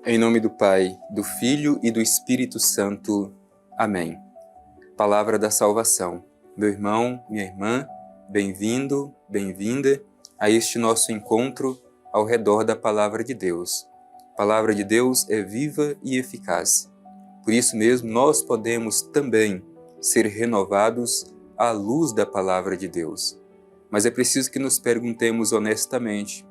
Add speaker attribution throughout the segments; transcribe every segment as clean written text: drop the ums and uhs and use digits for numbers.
Speaker 1: Em nome do Pai, do Filho e do Espírito Santo. Amém. Palavra da salvação. Meu irmão, minha irmã, bem-vindo, bem-vinda a este nosso encontro ao redor da Palavra de Deus. A Palavra de Deus é viva e eficaz. Por isso mesmo, nós podemos também ser renovados à luz da Palavra de Deus. Mas é preciso que nos perguntemos honestamente: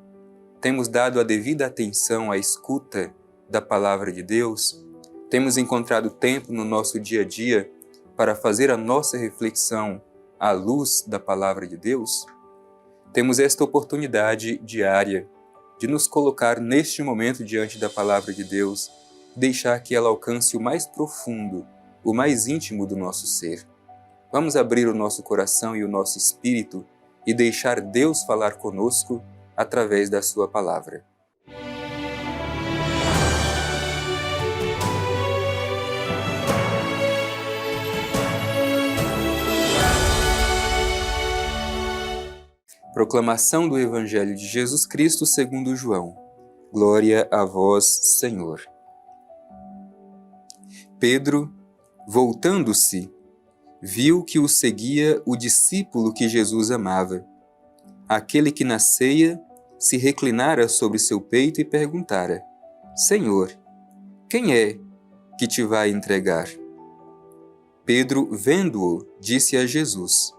Speaker 1: temos dado a devida atenção à escuta da Palavra de Deus? Temos encontrado tempo no nosso dia a dia para fazer a nossa reflexão à luz da Palavra de Deus? Temos esta oportunidade diária de nos colocar neste momento diante da Palavra de Deus, deixar que ela alcance o mais profundo, o mais íntimo do nosso ser. Vamos abrir o nosso coração e o nosso espírito e deixar Deus falar conosco através da sua palavra. Proclamação do Evangelho de Jesus Cristo segundo João. Glória a vós, Senhor. Pedro, voltando-se, viu que o seguia o discípulo que Jesus amava, aquele que na ceia se reclinara sobre seu peito e perguntara: Senhor, quem é que te vai entregar? Pedro, vendo-o, disse a Jesus: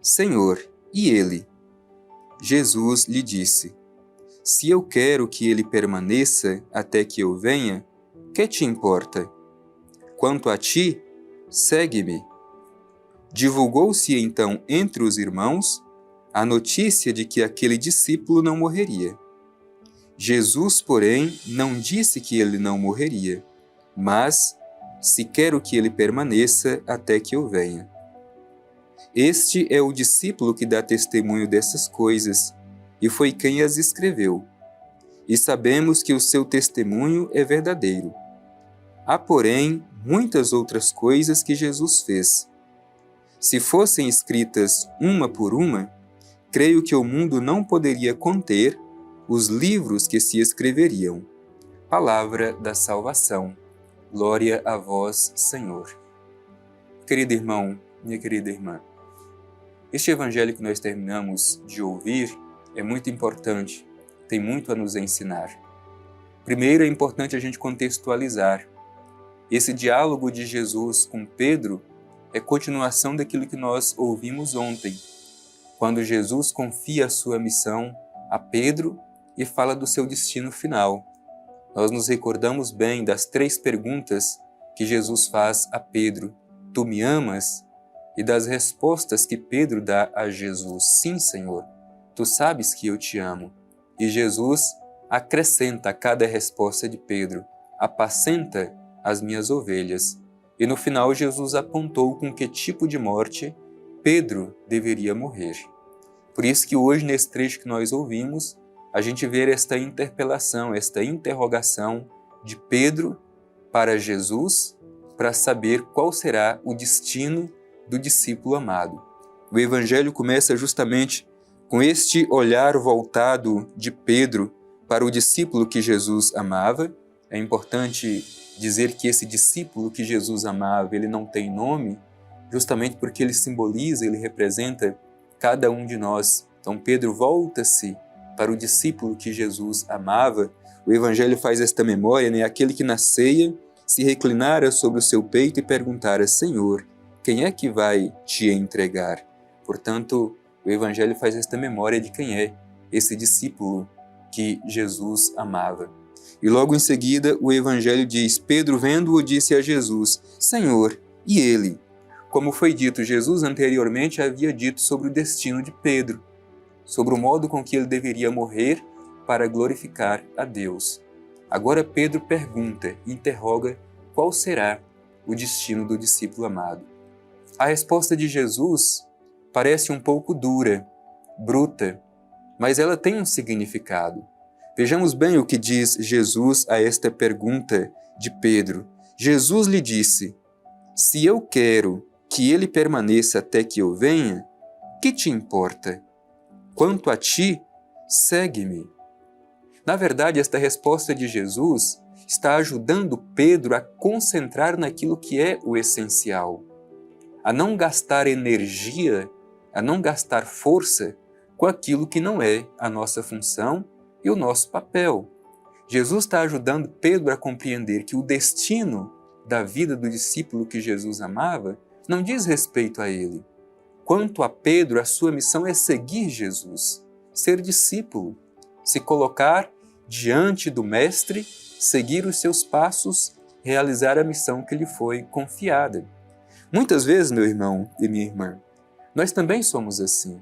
Speaker 1: Senhor, e ele? Jesus lhe disse: Se eu quero que ele permaneça até que eu venha, que te importa? Quanto a ti, segue-me. Divulgou-se então entre os irmãos a notícia de que aquele discípulo não morreria. Jesus, porém, não disse que ele não morreria, mas se quero que ele permaneça até que eu venha. Este é o discípulo que dá testemunho dessas coisas, e foi quem as escreveu. E sabemos que o seu testemunho é verdadeiro. Há, porém, muitas outras coisas que Jesus fez. Se fossem escritas uma por uma, creio que o mundo não poderia conter os livros que se escreveriam. Palavra da salvação. Glória a vós, Senhor. Querido irmão, minha querida irmã, este evangelho que nós terminamos de ouvir é muito importante, tem muito a nos ensinar. Primeiro, é importante a gente contextualizar. Esse diálogo de Jesus com Pedro é continuação daquilo que nós ouvimos ontem, quando Jesus confia a sua missão a Pedro e fala do seu destino final. Nós nos recordamos bem das 3 perguntas que Jesus faz a Pedro: Tu me amas? E das respostas que Pedro dá a Jesus: Sim, Senhor, tu sabes que eu te amo. E Jesus acrescenta a cada resposta de Pedro: Apacenta as minhas ovelhas. E no final Jesus apontou com que tipo de morte Pedro deveria morrer. Por isso que hoje, nesse trecho que nós ouvimos, a gente vê esta interpelação, esta interrogação de Pedro para Jesus, para saber qual será o destino do discípulo amado. O Evangelho começa justamente com este olhar voltado de Pedro para o discípulo que Jesus amava. É importante dizer que esse discípulo que Jesus amava, ele não tem nome, justamente porque ele simboliza, ele representa cada um de nós. Então Pedro volta-se para o discípulo que Jesus amava. O Evangelho faz esta memória, né? Aquele que na ceia se reclinara sobre o seu peito e perguntara: Senhor, quem é que vai te entregar? Portanto, o Evangelho faz esta memória de quem é esse discípulo que Jesus amava. E logo em seguida, o Evangelho diz: Pedro, vendo-o, disse a Jesus: Senhor, e ele? Como foi dito, Jesus anteriormente havia dito sobre o destino de Pedro, sobre o modo com que ele deveria morrer para glorificar a Deus. Agora Pedro pergunta, interroga qual será o destino do discípulo amado. A resposta de Jesus parece um pouco dura, bruta, mas ela tem um significado. Vejamos bem o que diz Jesus a esta pergunta de Pedro. Jesus lhe disse: Se eu quero que ele permaneça até que eu venha, que te importa? Quanto a ti, segue-me. Na verdade, esta resposta de Jesus está ajudando Pedro a concentrar naquilo que é o essencial, a não gastar energia, a não gastar força com aquilo que não é a nossa função e o nosso papel. Jesus está ajudando Pedro a compreender que o destino da vida do discípulo que Jesus amava não diz respeito a ele. Quanto a Pedro, a sua missão é seguir Jesus, ser discípulo, se colocar diante do Mestre, seguir os seus passos, realizar a missão que lhe foi confiada. Muitas vezes, meu irmão e minha irmã, nós também somos assim.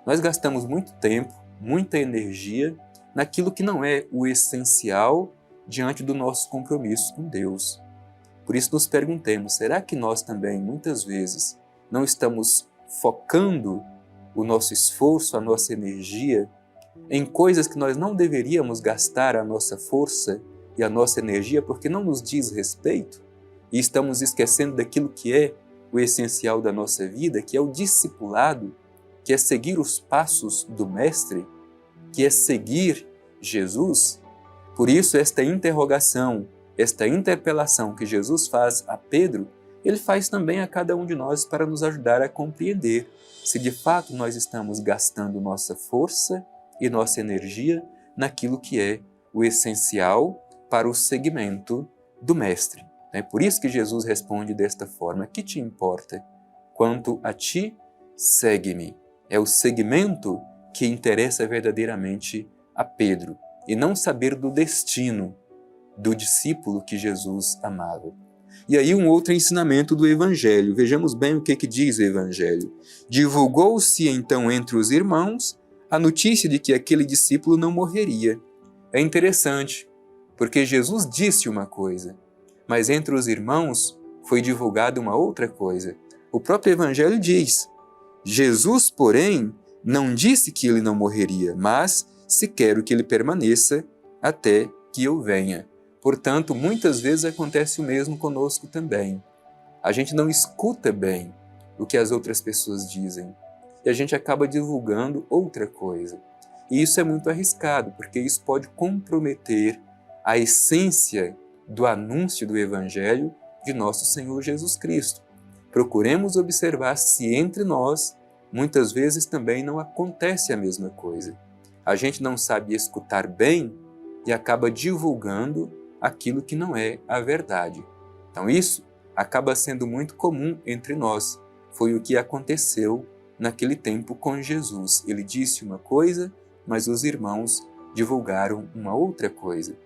Speaker 1: Nós gastamos muito tempo, muita energia naquilo que não é o essencial diante do nosso compromisso com Deus. Por isso nos perguntemos, será que nós também, muitas vezes, não estamos focando o nosso esforço, a nossa energia em coisas que nós não deveríamos gastar a nossa força e a nossa energia porque não nos diz respeito? E estamos esquecendo daquilo que é o essencial da nossa vida, que é o discipulado, que é seguir os passos do Mestre, que é seguir Jesus. Por isso, esta interrogação, esta interpelação que Jesus faz a Pedro, ele faz também a cada um de nós para nos ajudar a compreender se de fato nós estamos gastando nossa força e nossa energia naquilo que é o essencial para o seguimento do Mestre. É por isso que Jesus responde desta forma: que te importa? Quanto a ti, segue-me. É o seguimento que interessa verdadeiramente a Pedro, e não saber do destino do discípulo que Jesus amava. E aí um outro ensinamento do Evangelho. Vejamos bem o que diz o Evangelho. Divulgou-se então entre os irmãos a notícia de que aquele discípulo não morreria. É interessante, porque Jesus disse uma coisa, mas entre os irmãos foi divulgada uma outra coisa. O próprio Evangelho diz: Jesus, porém, não disse que ele não morreria, mas se quero que ele permaneça até que eu venha. Portanto, muitas vezes acontece o mesmo conosco também. A gente não escuta bem o que as outras pessoas dizem e a gente acaba divulgando outra coisa. E isso é muito arriscado, porque isso pode comprometer a essência do anúncio do Evangelho de nosso Senhor Jesus Cristo. Procuremos observar se entre nós, muitas vezes também não acontece a mesma coisa. A gente não sabe escutar bem e acaba divulgando aquilo que não é a verdade. Então isso acaba sendo muito comum entre nós. Foi o que aconteceu naquele tempo com Jesus. Ele disse uma coisa, mas os irmãos divulgaram uma outra coisa.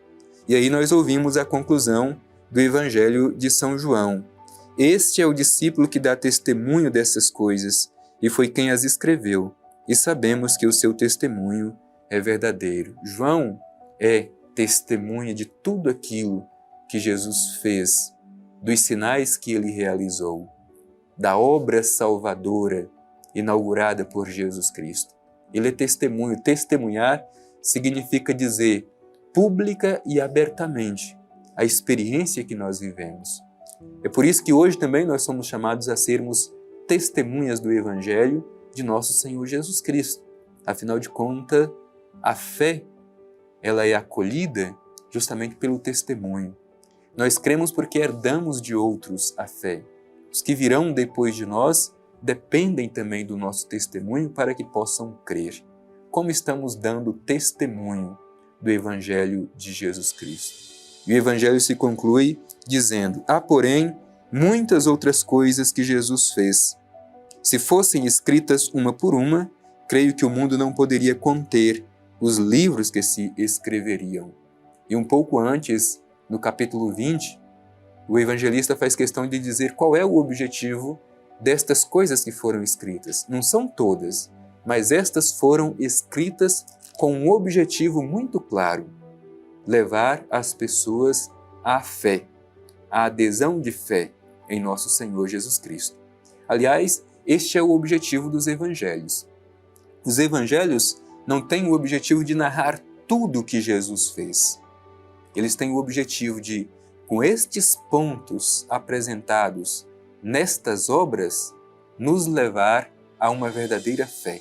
Speaker 1: E aí nós ouvimos a conclusão do Evangelho de São João. Este é o discípulo que dá testemunho dessas coisas, e foi quem as escreveu, e sabemos que o seu testemunho é verdadeiro. João é testemunha de tudo aquilo que Jesus fez, dos sinais que ele realizou, da obra salvadora inaugurada por Jesus Cristo. Ele é testemunho. Testemunhar significa dizer pública e abertamente a experiência que nós vivemos. É por isso que hoje também nós somos chamados a sermos testemunhas do Evangelho de nosso Senhor Jesus Cristo. Afinal de contas, a fé, ela é acolhida justamente pelo testemunho. Nós cremos porque herdamos de outros a fé. Os que virão depois de nós dependem também do nosso testemunho para que possam crer. Como estamos dando testemunho do Evangelho de Jesus Cristo? E o Evangelho se conclui dizendo: há, porém, muitas outras coisas que Jesus fez. Se fossem escritas uma por uma, creio que o mundo não poderia conter os livros que se escreveriam. E um pouco antes, no capítulo 20, o evangelista faz questão de dizer qual é o objetivo destas coisas que foram escritas. Não são todas, mas estas foram escritas com um objetivo muito claro: levar as pessoas à fé, à adesão de fé em nosso Senhor Jesus Cristo. Aliás, este é o objetivo dos evangelhos. Os evangelhos não têm o objetivo de narrar tudo o que Jesus fez. Eles têm o objetivo de, com estes pontos apresentados nestas obras, nos levar a uma verdadeira fé,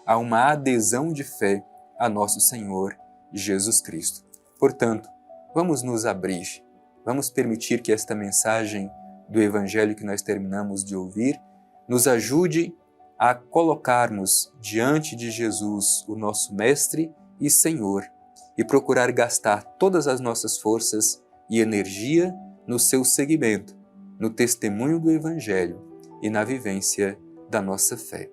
Speaker 1: a uma adesão de fé a nosso Senhor Jesus Cristo. Portanto, vamos nos abrir, vamos permitir que esta mensagem do Evangelho que nós terminamos de ouvir nos ajude a colocarmos diante de Jesus, o nosso Mestre e Senhor, e procurar gastar todas as nossas forças e energia no seu seguimento, no testemunho do Evangelho e na vivência da nossa fé.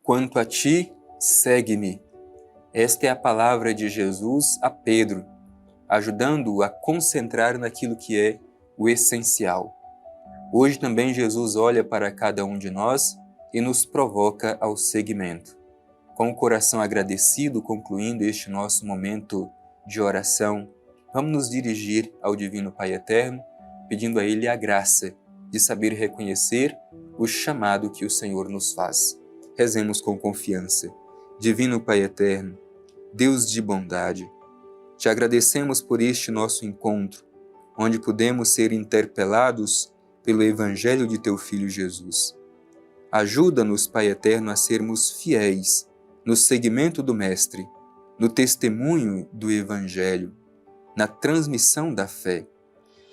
Speaker 1: Quanto a ti, segue-me. Esta é a palavra de Jesus a Pedro, ajudando-o a concentrar naquilo que é o essencial. Hoje também Jesus olha para cada um de nós e nos provoca ao seguimento. Com o coração agradecido, concluindo este nosso momento de oração, vamos nos dirigir ao Divino Pai Eterno, pedindo a Ele a graça de saber reconhecer o chamado que o Senhor nos faz. Rezemos com confiança. Divino Pai Eterno, Deus de bondade, te agradecemos por este nosso encontro, onde pudemos ser interpelados pelo Evangelho de Teu Filho Jesus. Ajuda-nos, Pai Eterno, a sermos fiéis no seguimento do Mestre, no testemunho do Evangelho, na transmissão da fé.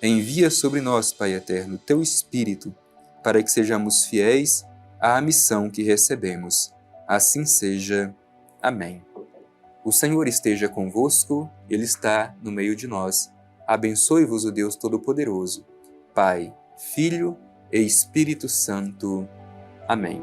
Speaker 1: Envia sobre nós, Pai Eterno, Teu Espírito, para que sejamos fiéis à missão que recebemos. Assim seja. Amém. O Senhor esteja convosco, Ele está no meio de nós. Abençoe-vos o Deus Todo-Poderoso, Pai, Filho e Espírito Santo. Amém.